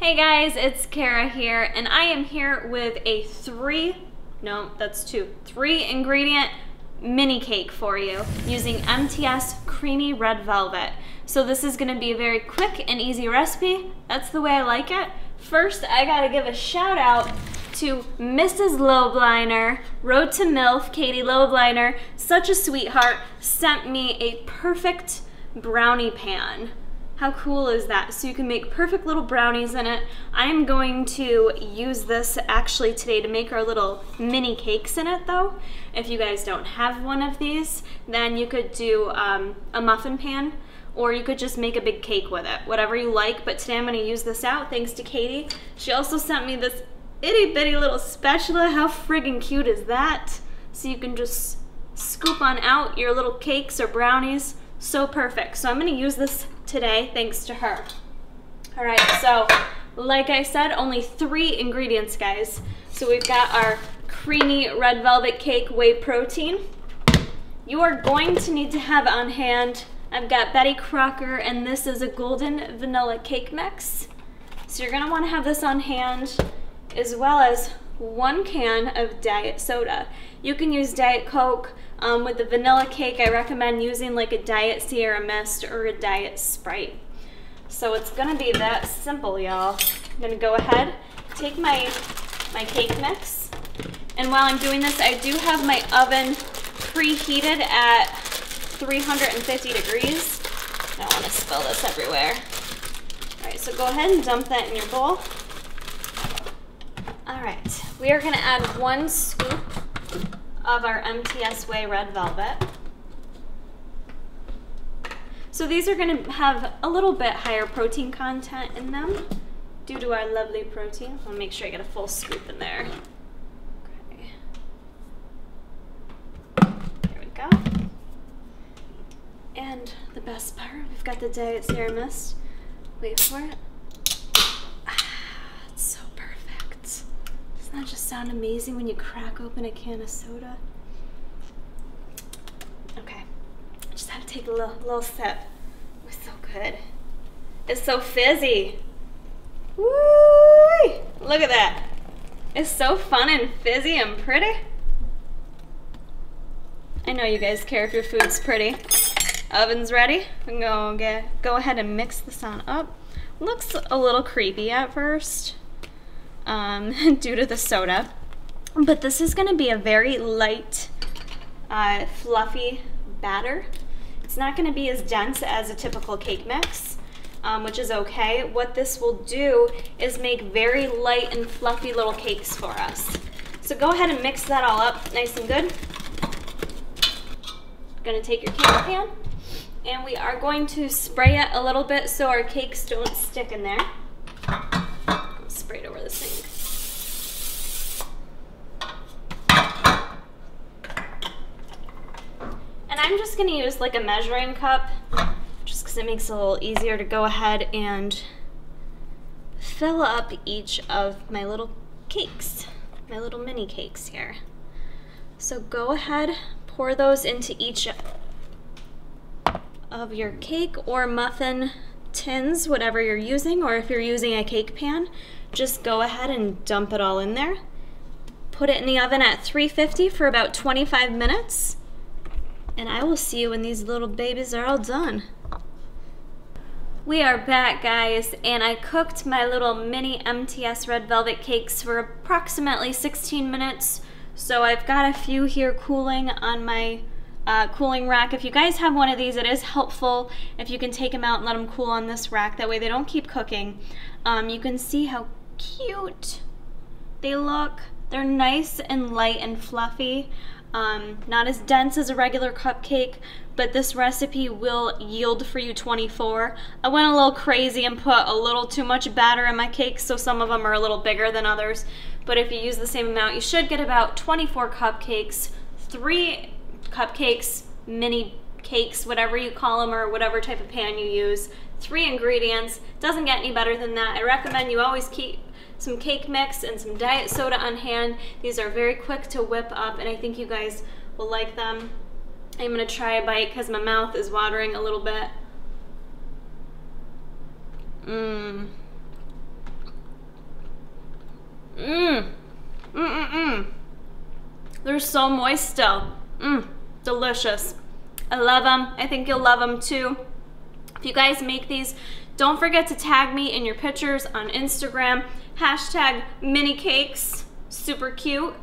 Hey guys, it's Kara here, and I am here with a three ingredient mini cake for you using MTS Creamy Red Velvet. So this is gonna be a very quick and easy recipe. That's the way I like it. First, I gotta give a shout out to Mrs. Lobliner, Road to MILF, Katie Lobliner, such a sweetheart, sent me a perfect brownie pan. How cool is that? So you can make perfect little brownies in it. I'm going to use this actually today to make our little mini cakes in it though. If you guys don't have one of these, then you could do a muffin pan, or you could just make a big cake with it, whatever you like. But today I'm gonna use this out thanks to Katie. She also sent me this itty bitty little spatula. How friggin' cute is that? So you can just scoop on out your little cakes or brownies. So perfect. So I'm gonna use this today thanks to her. All right, so like I said, only 3 ingredients, guys. So we've got our creamy red velvet cake whey protein. You are going to need to have on hand, I've got Betty Crocker, and this is a golden vanilla cake mix. So you're gonna wanna have this on hand, as well as 1 can of diet soda. You can use Diet Coke. With the vanilla cake, I recommend using like a Diet Sierra Mist or a Diet Sprite. So it's gonna be that simple, y'all. I'm gonna go ahead, take my cake mix, and while I'm doing this, I do have my oven preheated at 350 degrees. I don't wanna spill this everywhere. All right, so go ahead and dump that in your bowl. All right, we are gonna add 1 scoop of our MTS Whey Red Velvet. So these are gonna have a little bit higher protein content in them due to our lovely protein. I'll make sure I get a full scoop in there. Okay. There we go. And the best part, we've got the Diet Sierra Mist. Wait for it. It's so perfect. Doesn't that just sound amazing when you crack open a can of soda? Okay, just had to take a little sip. It was so good. It's so fizzy. Woo! Look at that. It's so fun and fizzy and pretty. I know you guys care if your food's pretty. Oven's ready. We can go ahead and mix this on up. Looks a little creepy at first. Due to the soda, but this is going to be a very light, fluffy batter. It's not going to be as dense as a typical cake mix, which is okay. What this will do is make very light and fluffy little cakes for us. So go ahead and mix that all up nice and good. Going to take your cake pan, and we are going to spray it a little bit so our cakes don't stick in there. Sprayed over the sink. And I'm just going to use like a measuring cup just because it makes it a little easier to go ahead and fill up each of my little cakes, my little mini cakes here. So go ahead, pour those into each of your cake or muffin tins, whatever you're using, or if you're using a cake pan, just go ahead and dump it all in there. Put it in the oven at 350 for about 25 minutes, and I will see you when these little babies are all done. We are back, guys, and I cooked my little mini MTS Red Velvet cakes for approximately 16 minutes. So I've got a few here cooling on my cooling rack. If you guys have one of these, it is helpful if you can take them out and let them cool on this rack. That way they don't keep cooking. You can see how cute they look. They're nice and light and fluffy. Not as dense as a regular cupcake, but this recipe will yield for you 24. I went a little crazy and put a little too much batter in my cakes, so some of them are a little bigger than others. But if you use the same amount, you should get about 24 cupcakes, 3 cupcakes, mini cakes, whatever you call them, or whatever type of pan you use. 3 ingredients. Doesn't get any better than that. I recommend you always keep some cake mix and some diet soda on hand. These are very quick to whip up, and I think you guys will like them. I'm gonna try a bite because my mouth is watering a little bit. They're so moist still. Delicious. I love them. I think you'll love them too. If you guys make these, don't forget to tag me in your pictures on Instagram. #mini cakes. Super cute.